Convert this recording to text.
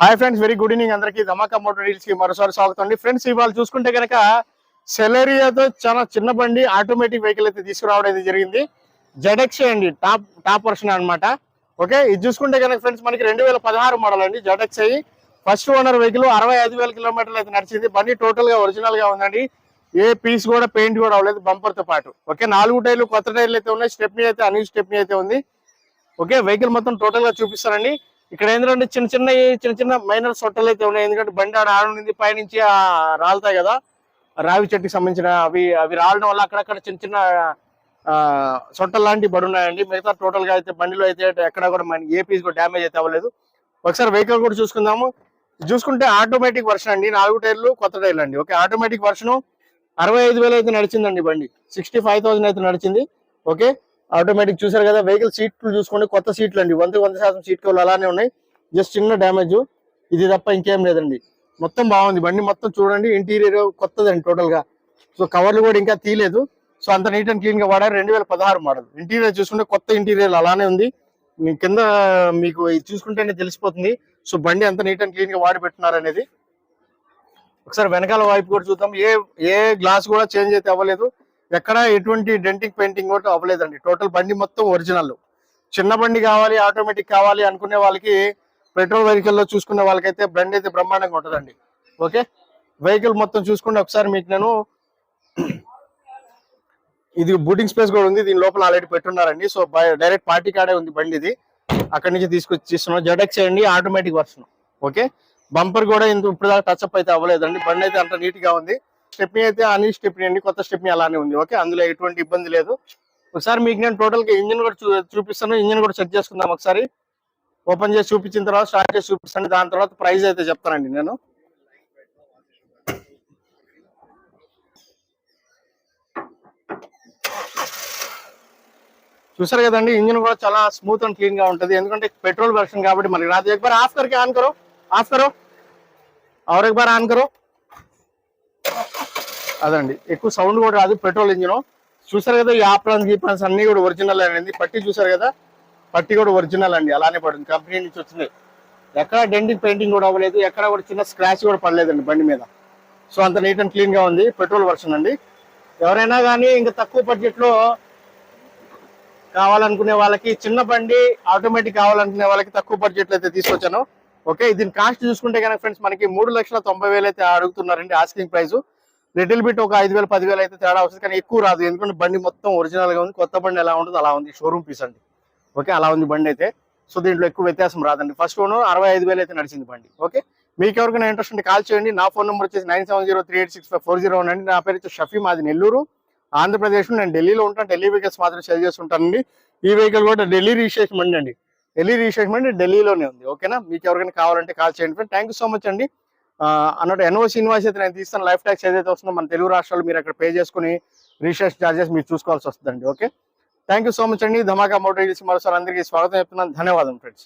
Hi friends, very good evening అందరికి. ధమాకా motor deals కి మరోసారి స్వాగతం అండి. ఫ్రెండ్స్, ఇవాళ చూసుకుంటే కనుక సెలరియాతో చాలా చిన్న బండి ఆటోమేటిక్ వెహికల్ అయితే తీసుకురావడం అయితే జరిగింది. జెడ్ఎక్స్ అండి, టాప్ వర్షన్ అనమాట. ఓకే, ఇది చూసుకుంటే కనుక ఫ్రెండ్స్ మనకి 2016 మోడల్ అండి. జెడ్ఎక్స్ అయ్యి ఫస్ట్ ఓనర్ వెహికల్ 65,000 కిలోమీటర్లు అయితే నడిచింది. బండి టోటల్ గా ఒరిజినల్ గా ఉందండి. ఏ పీస్ కూడా పెయింట్ కూడా అవ్వలేదు బంపర్ తో పాటు. ఓకే, 4 టైర్లు కొత్త టైర్లు అయితే ఉన్నాయి. స్టెప్నీ అయితే అన్ని స్టెప్నీ అయితే ఉంది. ఓకే, వెహికల్ మొత్తం టోటల్ గా చూపిస్తారండి. ఇక్కడ ఏంటంటే చిన్న చిన్న మైనర్ సొట్టలు అయితే ఉన్నాయి. ఎందుకంటే బండి ఆడుంది పైనుంచి రాలుతాయి కదా, రావి చెట్టుకి సంబంధించిన అవి రాలడం వల్ల అక్కడక్కడ చిన్న చిన్న సొట్టలు లాంటివి పడి ఉన్నాయండి. మిగతా టోటల్ గా అయితే బండిలో అయితే ఎక్కడ కూడా ఏ పీస్ కూడా డ్యామేజ్ అయితే అవ్వలేదు. ఒకసారి వెహికల్ కూడా చూసుకుందాము. చూసుకుంటే ఆటోమేటిక్ వర్షన్ అండి, 4 టైర్లు కొత్త టైర్లు అండి. ఓకే, ఆటోమేటిక్ వర్షన్ 65,000 అయితే నడిచిందండి. బండి 65,000 అయితే నడిచింది. ఓకే, ఆటోమేటిక్ చూసారు కదా. వెహికల్ సీట్లు చూసుకోండి, కొత్త సీట్లు అండి. 100% సీట్ కవర్లు అలానే ఉన్నాయి. జస్ట్ చిన్న డ్యామేజ్ ఇది తప్ప ఇంకేం లేదండి. మొత్తం బాగుంది బండి. మొత్తం చూడండి, ఇంటీరియర్ కొత్తదండి టోటల్ గా. సో కవర్లు కూడా ఇంకా తీయలేదు. సో అంత నీట్ అండ్ క్లీన్ గా వాడారు. 2016 మోడల్. ఇంటీరియర్ చూసుకుంటే కొత్త ఇంటీరియర్ అలానే ఉంది. మీ కింద మీకు ఇది చూసుకుంటేనే తెలిసిపోతుంది. సో బండి అంత నీట్ అండ్ క్లీన్ గా వాడి పెట్టున్నారు అనేది. ఒకసారి వెనకాల వైపు కూడా చూద్దాం. ఏ గ్లాస్ కూడా చేంజ్ అయితే అవ్వలేదు. ఎక్కడ ఎటువంటి డెంటింగ్ పెయింటింగ్ కూడా అవ్వలేదండి. టోటల్ బండి మొత్తం ఒరిజినల్. చిన్న బండి కావాలి, ఆటోమేటిక్ కావాలి అనుకునే వాళ్ళకి, పెట్రోల్ వెహికల్ లో చూసుకునే వాళ్ళకైతే బండి అయితే బ్రహ్మాండంగా ఉంటుందండి. ఓకే, వెహికల్ మొత్తం చూసుకుంటే ఒకసారి మీకు నేను ఇది బూటింగ్ స్పేస్ కూడా ఉంది. దీని లోపల ఆల్రెడీ పెట్టున్నారండి. సో డైరెక్ట్ పార్టీ కార్డే ఉంది బండి. ఇది అక్కడి నుంచి తీసుకొచ్చి ఇస్తున్నాం. జెడ్ఎక్స్ అండి, ఆటోమేటిక్ వర్షన్. ఓకే, బంపర్ కూడా ఇప్పుడు దాకా టచ్అప్ అయితే అవ్వలేదండి. బండి అయితే అంత నీట్ గా ఉంది. స్టెప్నీ అయితే అన్ని స్టెప్నీ అండి, కొత్త స్టెప్నీ అలానే ఉంది. ఓకే, అందులో ఎటువంటి ఇబ్బంది లేదు. ఒకసారి మీకు నేను టోటల్ గా ఇంజిన్ కూడా చూపిస్తాను. ఇంజిన్ కూడా చెక్ చేసుకుందాం. ఒకసారి ఓపెన్ చేసి చూపించిన తర్వాత స్టార్ట్ చేసి చూపిస్తాను. దాని తర్వాత ప్రైస్ అయితే చెప్తానండి నేను. చూసారు కదండి, ఇంజిన్ కూడా చాలా స్మూత్ అండ్ క్లీన్ గా ఉంటుంది. ఎందుకంటే పెట్రోల్ వెర్షన్ కాబట్టి మనకి రాదు. एक बार ऑफ करके ऑन करो, ऑफ करो और एक बार ऑन करो. అదండి, ఎక్కువ సౌండ్ కూడా రాదు. పెట్రోల్ ఇంజిన్ చూసారు కదా. ఈ ఆప్రాన్స్ అన్ని కూడా ఒరిజినల్ అనేది. పట్టి చూసారు కదా, పట్టి కూడా ఒరిజినల్ అండి, అలానే పడుతుంది. కంపెనీ నుంచి వచ్చింది. ఎక్కడ డెంటింగ్ పెయింటింగ్ కూడా అవ్వలేదు. ఎక్కడ కూడా చిన్న స్క్రాచ్ కూడా పడలేదండి బండి మీద. సో అంత నీట్ అండ్ క్లీన్ గా ఉంది. పెట్రోల్ వర్షన్ అండి. ఎవరైనా కానీ ఇంకా తక్కువ బడ్జెట్ లో కావాలనుకునే వాళ్ళకి, చిన్న బండి ఆటోమేటిక్ కావాలనుకునే వాళ్ళకి తక్కువ బడ్జెట్ లో అయితే తీసుకొచ్చాను. ఓకే, దీని కాస్ట్ చూసుకుంటే కనుక ఫ్రెండ్స్ మనకి 3,90,000 అయితే అడుగుతున్నారండి ఆస్కింగ్ ప్రైస్. లిటిల్ బిట్ ఒక 5,000 10,000 అయితే తేడా వస్తుంది, కానీ ఎక్కువ రాదు. ఎందుకంటే బండి మొత్తం ఒరిజినల్ గా ఉంది. కొత్త బండి ఎలా ఉంటుందో అలా ఉంది. షోరూమ్ పీస్ అండి. ఓకే, అలా ఉంది బండి అయితే. సో దీంట్లో ఎక్కువ వ్యత్యాసం రాదండి. ఫస్ట్ ఓనర్ 65,000 అయితే నడిచింది బండి. ఓకే, మీకు ఎవరికైనా ఇంట్రెస్ట్ ఉంటే కాల్ చేయండి. నా ఫోన్ నెంబర్ వచ్చేసి 9703865401 అండి. నా పేరు వచ్చి షఫీ, మాది నెల్లూరు, ఆంధ్రప్రదేశ్. నేను ఢిల్లీలో ఉంటాను. ఢిల్లీ వెహికల్స్ మాత్రం సేల్ చేస్తుంటానండి. ఈ వెహికల్ కూడా ఢిల్లీ రిజిస్ట్రేషన్ బండి అండి. ఢిల్లీ రిజిస్ట్రేషన్ బండి ఢిల్లీలోనే ఉంది. ఓకేనా, మీకు ఎవరికైనా కావాలంటే కాల్ చేయండి friend. Thank you so much అండి. అన్నట్టు ఎన్ఓసి ఇన్వాయిస్ అయితే నేను తీస్తాను. లైఫ్ ట్యాక్స్ ఏదైతే వస్తుందో మన తెలుగు రాష్ట్రాలు మీరు అక్కడ పే చేసుకుని రిజిస్ట్రేషన్ చార్జెస్ మీరు చూసుకోవాల్సి వస్తుందండి. Okay, thank you so much అండి. ధమాకా మోటార్ డీల్స్ మరోసారి అందరికీ స్వాగతం చెప్తున్నాను. ధన్యవాదం ఫ్రెండ్స్.